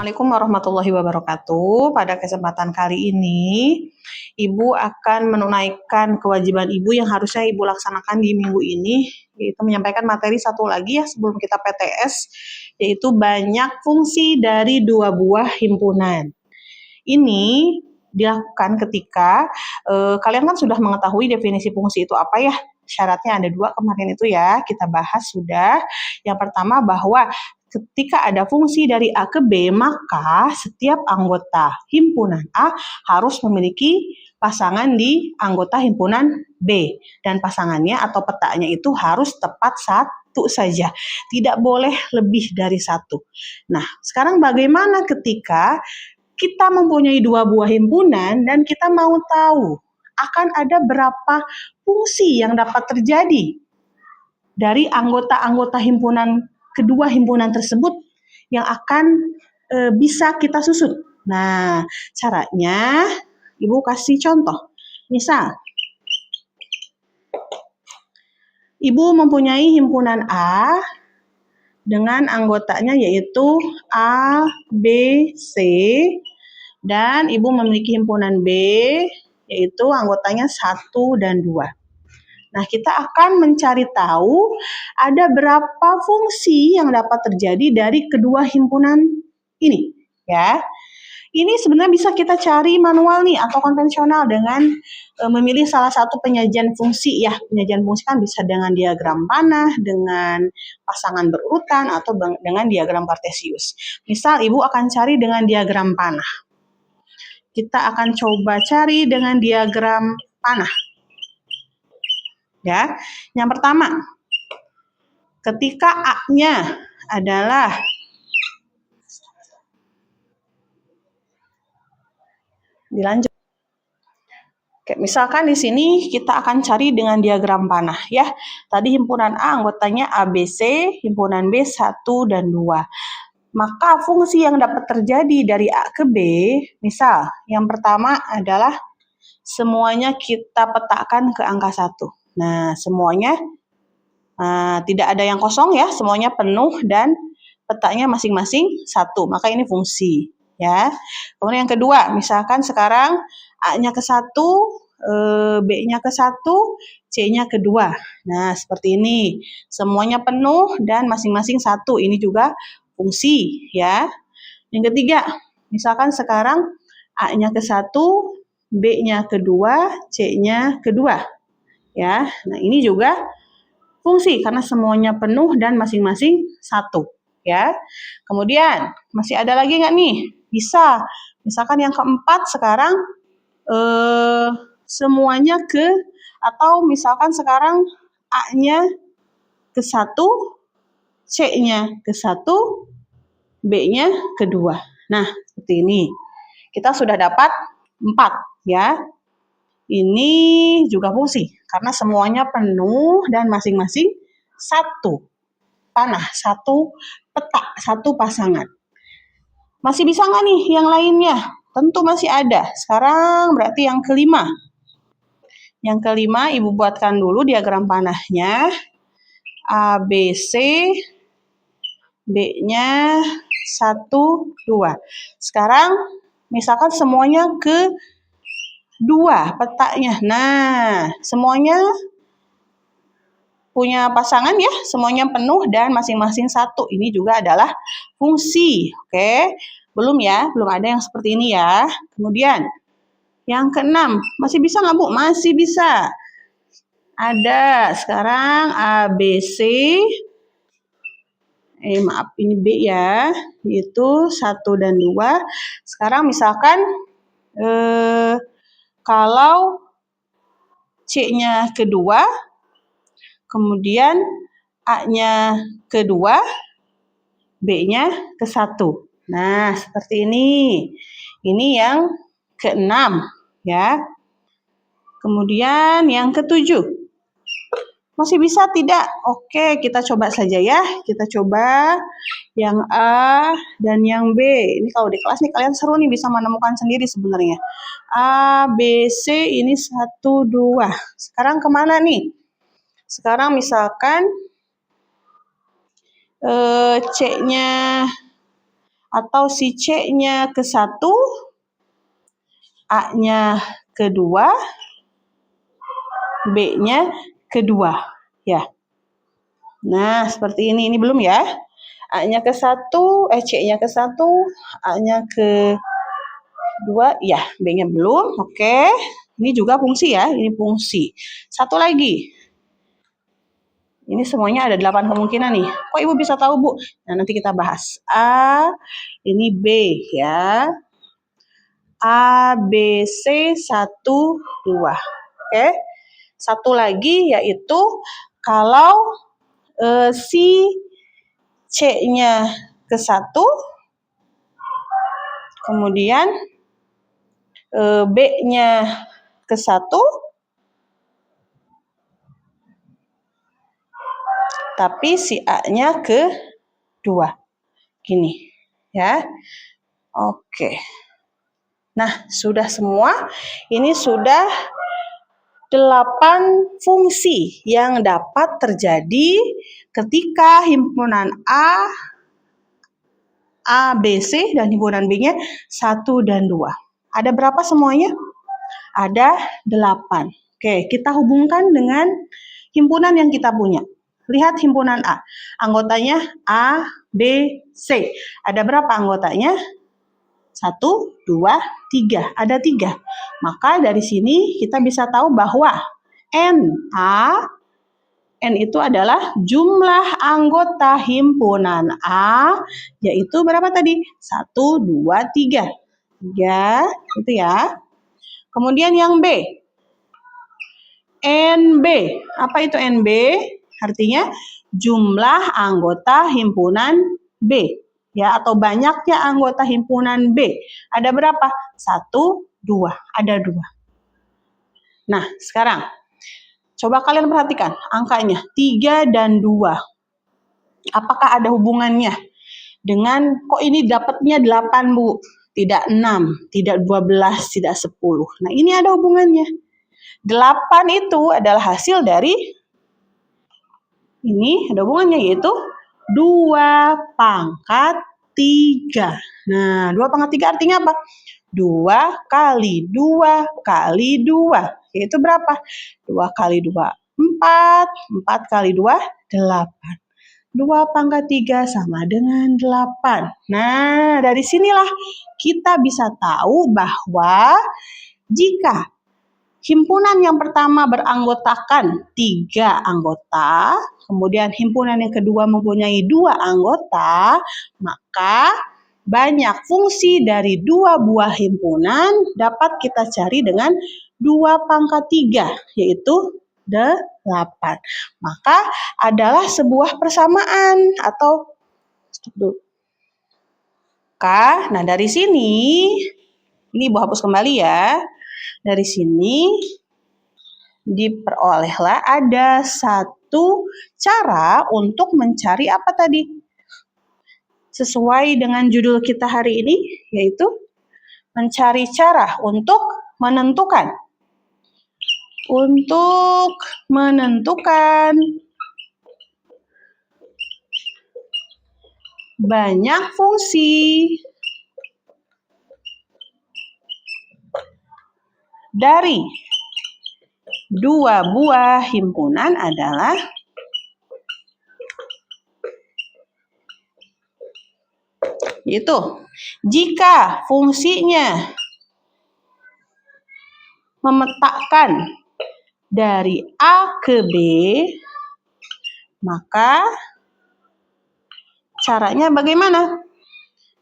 Assalamualaikum warahmatullahi wabarakatuh. Pada kesempatan kali ini, Ibu akan menunaikan kewajiban Ibu yang harusnya Ibu laksanakan di minggu ini, yaitu menyampaikan materi satu lagi ya sebelum kita PTS, yaitu banyak fungsi dari dua buah himpunan. Ini dilakukan ketika kalian kan sudah mengetahui definisi fungsi itu apa ya? Syaratnya ada dua kemarin itu ya, kita bahas sudah. Yang pertama bahwa ketika ada fungsi dari A ke B, maka setiap anggota himpunan A harus memiliki pasangan di anggota himpunan B. Dan pasangannya atau petanya itu harus tepat satu saja. Tidak boleh lebih dari satu. Nah, sekarang bagaimana ketika kita mempunyai dua buah himpunan dan kita mau tahu akan ada berapa fungsi yang dapat terjadi dari anggota-anggota himpunan kedua himpunan tersebut yang akan bisa kita susun. Nah, caranya Ibu kasih contoh. Misal, Ibu mempunyai himpunan A dengan anggotanya yaitu A, B, C, dan Ibu memiliki himpunan B yaitu anggotanya 1 dan 2. Nah, kita akan mencari tahu ada berapa fungsi yang dapat terjadi dari kedua himpunan ini, ya. Ini sebenarnya bisa kita cari manual nih atau konvensional dengan memilih salah satu penyajian fungsi ya. Penyajian fungsi kan bisa dengan diagram panah, dengan pasangan berurutan atau dengan diagram kartesius. Misal Ibu akan cari dengan diagram panah. Kita akan coba cari dengan diagram panah. Ya, yang pertama, ketika A-nya adalah dilanjut. Oke, misalkan di sini kita akan cari dengan diagram panah ya. Tadi himpunan A anggotanya ABC, himpunan B 1 dan 2. Maka fungsi yang dapat terjadi dari A ke B, misal yang pertama adalah semuanya kita petakan ke angka 1. Nah, semuanya tidak ada yang kosong ya, semuanya penuh dan petanya masing-masing 1. Maka ini fungsi ya. Kemudian yang kedua, misalkan sekarang A-nya ke 1, B-nya ke 1, C-nya ke 2. Nah, seperti ini. Semuanya penuh dan masing-masing 1. Ini juga fungsi ya. Yang ketiga, misalkan sekarang A-nya ke 1, B-nya ke 2, C-nya ke 2. Ya. Nah, ini juga fungsi karena semuanya penuh dan masing-masing 1. Ya. Kemudian, masih ada lagi nggak nih? Bisa. Misalkan yang keempat sekarang semuanya ke, atau misalkan sekarang A-nya ke 1, C-nya ke 1, B-nya ke 2. Nah, seperti ini. Kita sudah dapat 4 ya. Ini juga fungsi karena semuanya penuh dan masing-masing 1 panah, 1 peta, 1 pasangan. Masih bisa nggak nih yang lainnya? Tentu masih ada. Sekarang berarti yang kelima. Yang kelima, Ibu buatkan dulu diagram panahnya. A, B, C, B-nya 1, 2. Sekarang, misalkan semuanya ke 2 petanya. Nah, semuanya punya pasangan ya, semuanya penuh dan masing-masing 1. Ini juga adalah fungsi. Oke, belum ya, belum ada yang seperti ini ya. Kemudian, yang keenam, masih bisa nggak Bu? Masih bisa. Ada, sekarang A, B, C, maaf ini B ya, yaitu 1 dan 2. Sekarang misalkan, kalau C-nya kedua, kemudian A-nya kedua, B-nya ke 1. Nah, seperti ini. Ini yang keenam, ya. Kemudian yang ketujuh. Masih bisa tidak? Oke, kita coba saja ya. Kita coba yang A dan yang B. Ini kalau di kelas nih kalian seru nih bisa menemukan sendiri sebenarnya. A, B, C ini 1, 2. Sekarang kemana nih? Sekarang misalkan C-nya Atau si C-nya ke 1, A-nya ke 2, B-nya ke 2. Ya. Nah, seperti ini. Ini belum ya. A-nya ke 1, C-nya ke 1, A-nya ke 2, ya, B-nya belum. Oke. Ini juga fungsi ya, ini fungsi. Satu lagi. Ini semuanya ada 8 kemungkinan nih. Kok Ibu bisa tahu, Bu? Nah, nanti kita bahas. A, ini B ya. A, B, C, 1, 2. Oke. Satu lagi yaitu kalau si C-nya ke 1, kemudian B-nya ke 1, tapi si A-nya ke 2. Gini, ya. Oke. Nah, sudah semua. Ini sudah 8 fungsi yang dapat terjadi ketika himpunan A, B, C, dan himpunan B-nya 1 dan 2. Ada berapa semuanya? Ada 8. Oke, kita hubungkan dengan himpunan yang kita punya. Lihat himpunan A. Anggotanya A, B, C. Ada berapa anggotanya? 1, 2, 3. Ada 3. Maka dari sini kita bisa tahu bahwa N itu adalah jumlah anggota himpunan A, yaitu berapa tadi? 1, 2, 3. 3, itu ya. Kemudian yang B. NB. Apa itu NB? Artinya jumlah anggota himpunan B. Ya, atau banyaknya anggota himpunan B. Ada berapa? 1, 2. Ada 2. Nah, sekarang coba kalian perhatikan angkanya 3 dan 2. Apakah ada hubungannya dengan kok ini dapatnya 8, Bu? Tidak 6, tidak 12, tidak 10. Nah, ini ada hubungannya. 8 itu adalah hasil dari ini ada hubungannya yaitu 2 pangkat 3. Nah, 2 pangkat 3 artinya apa? 2 kali 2 kali 2. Yaitu berapa? 2 kali 2, 4. 4 kali 2, 8. 2 pangkat 3 sama dengan 8. Nah, dari sinilah kita bisa tahu bahwa jika himpunan yang pertama beranggotakan 3 anggota, kemudian himpunan yang kedua mempunyai 2 anggota, maka banyak fungsi dari 2 buah himpunan dapat kita cari dengan 2 pangkat 3, yaitu 8. Maka adalah sebuah persamaan atau nah dari sini, ini Ibu hapus kembali ya. Dari sini diperolehlah ada satu cara untuk mencari apa tadi? Sesuai dengan judul kita hari ini, yaitu mencari cara untuk menentukan banyak fungsi dari 2 buah himpunan adalah yaitu jika fungsinya memetakan dari A ke B, maka caranya bagaimana?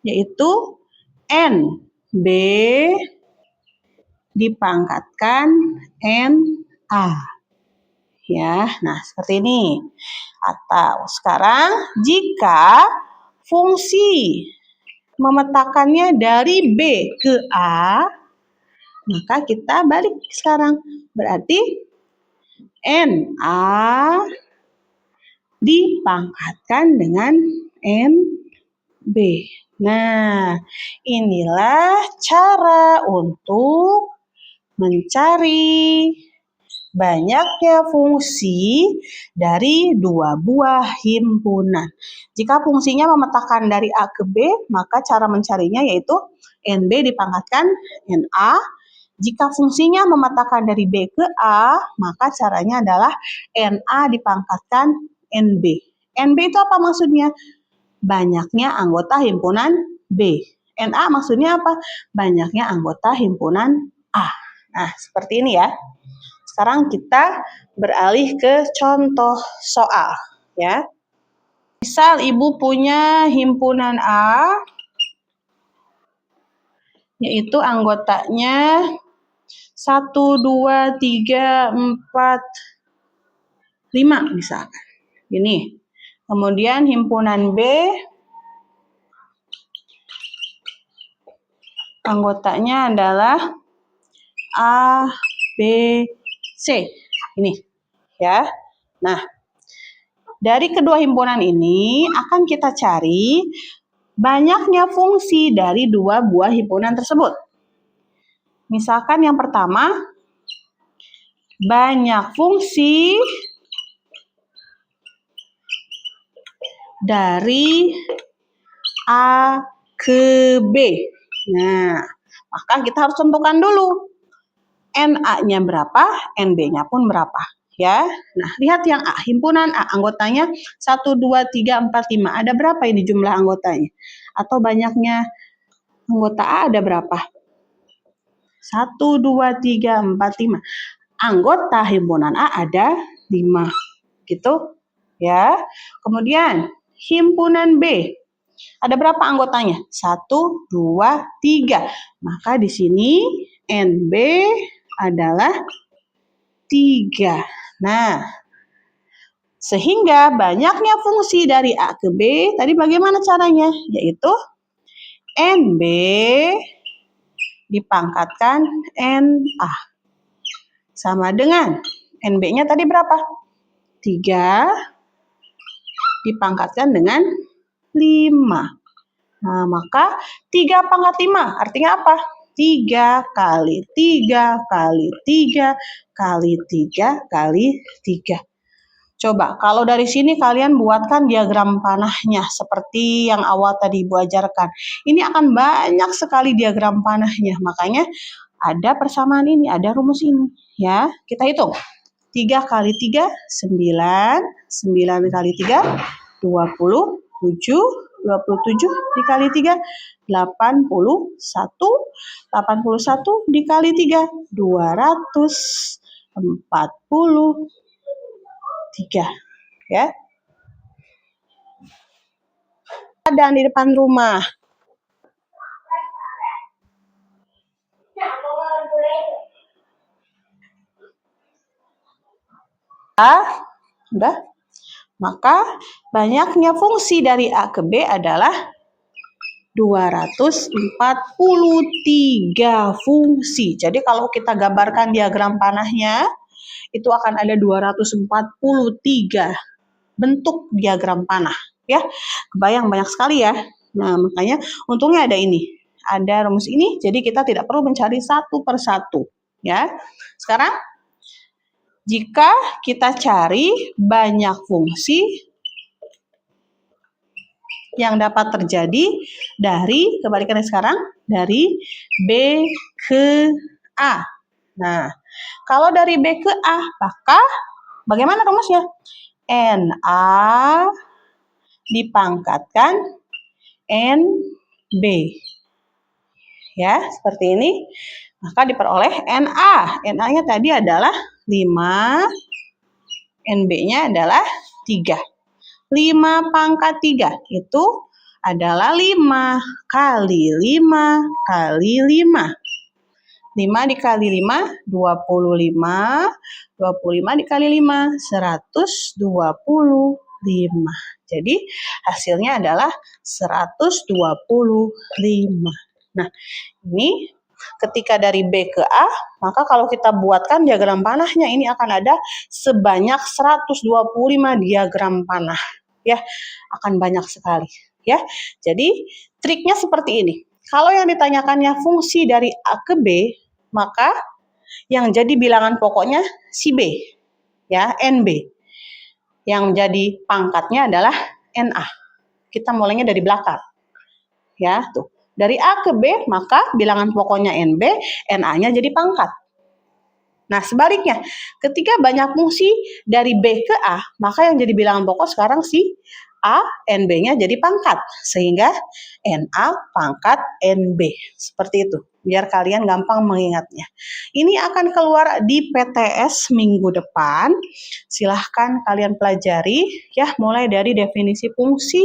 Yaitu NB dipangkatkan NA. Ya, nah seperti ini. Atau sekarang jika fungsi memetakannya dari B ke A, maka kita balik sekarang. Berarti NA dipangkatkan dengan NB. Nah, inilah cara untuk mencari banyaknya fungsi dari dua buah himpunan. Jika fungsinya memetakan dari A ke B, maka cara mencarinya yaitu NB dipangkatkan NA. Jika fungsinya memetakan dari B ke A, maka caranya adalah NA dipangkatkan NB. NB itu apa maksudnya? Banyaknya anggota himpunan B. NA maksudnya apa? Banyaknya anggota himpunan A. Nah, seperti ini ya. Sekarang kita beralih ke contoh soal, ya. Misal Ibu punya himpunan A, yaitu anggotanya 1, 2, 3, 4, 5 misalkan. Ini. Kemudian himpunan B, anggotanya adalah A, B, C. Ini, ya. Nah, dari kedua himpunan ini akan kita cari banyaknya fungsi dari dua buah himpunan tersebut. Misalkan yang pertama, banyak fungsi dari A ke B. Nah, maka kita harus tentukan dulu NA-nya berapa, NB-nya pun berapa. Ya, nah lihat yang A, himpunan A, anggotanya 1, 2, 3, 4, 5. Ada berapa ini jumlah anggotanya? Atau banyaknya anggota A ada berapa? 1, 2, 3, 4, 5. Anggota himpunan A ada 5. Gitu, ya. Kemudian, himpunan B. Ada berapa anggotanya? 1, 2, 3. Maka di sini NB adalah 3. Nah, sehingga banyaknya fungsi dari A ke B, tadi bagaimana caranya? Yaitu NB dipangkatkan NA. Sama dengan NB-nya tadi berapa? 3 dipangkatkan dengan 5. Nah, maka 3 pangkat 5 artinya apa? 3 kali 3 kali 3 kali 3 kali 3. Coba, kalau dari sini kalian buatkan diagram panahnya seperti yang awal tadi Ibu ajarkan. Ini akan banyak sekali diagram panahnya, makanya ada persamaan ini, ada rumus ini. Ya, kita hitung. 3 kali 3, 9. 9 kali 3, 27. 27 dikali 3, 81. 81 dikali 3, 243. Ya. Dan di depan rumah. Udah? Maka banyaknya fungsi dari A ke B adalah 243 fungsi. Jadi kalau kita gambarkan diagram panahnya, itu akan ada 243 bentuk diagram panah. Ya, kebayang banyak sekali ya. Nah, makanya untungnya ada ini. Ada rumus ini, jadi kita tidak perlu mencari satu per satu. Ya, sekarang jika kita cari banyak fungsi yang dapat terjadi dari, kebalikannya sekarang, dari B ke A. Nah, kalau dari B ke A, maka bagaimana rumusnya? NA dipangkatkan NB. Ya, seperti ini. Maka diperoleh NA. NA-nya tadi adalah 5, NB-nya adalah 3. 5 pangkat 3 itu adalah 5 kali 5 kali 5. 5 dikali 5, 25. 25 dikali 5, 125. Jadi hasilnya adalah 125. Nah, ini ketika dari B ke A, maka kalau kita buatkan diagram panahnya ini akan ada sebanyak 125 diagram panah. Ya, akan banyak sekali. Ya, jadi triknya seperti ini. Kalau yang ditanyakannya fungsi dari A ke B, maka yang jadi bilangan pokoknya si B, ya, NB. Yang menjadi pangkatnya adalah NA. Kita mulainya dari belakang. Ya, tuh. Dari A ke B, maka bilangan pokoknya NB, NA-nya jadi pangkat. Nah, sebaliknya, ketika banyak fungsi dari B ke A, maka yang jadi bilangan pokok sekarang si A, NB-nya jadi pangkat. Sehingga NA pangkat NB. Seperti itu. Biar kalian gampang mengingatnya. Ini akan keluar di PTS minggu depan. Silahkan kalian pelajari, ya, mulai dari definisi fungsi,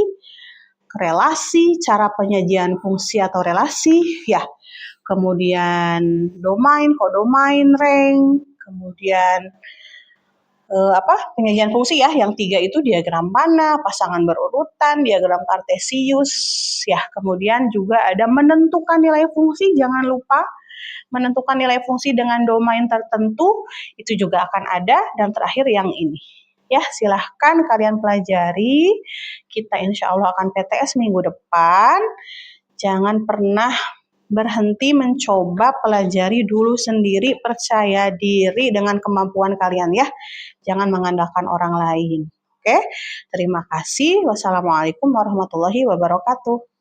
relasi, cara penyajian fungsi atau relasi, ya. Kemudian domain, kodomain, rank, kemudian penyajian fungsi ya, yang 3 itu diagram panah, pasangan berurutan, diagram kartesius, ya. Kemudian juga ada menentukan nilai fungsi, jangan lupa menentukan nilai fungsi dengan domain tertentu, itu juga akan ada, dan terakhir yang ini. Ya, silahkan kalian pelajari. Kita insya Allah akan PTS minggu depan. Jangan pernah berhenti mencoba, pelajari dulu sendiri, percaya diri dengan kemampuan kalian ya. Jangan mengandalkan orang lain. Oke, terima kasih. Wassalamualaikum warahmatullahi wabarakatuh.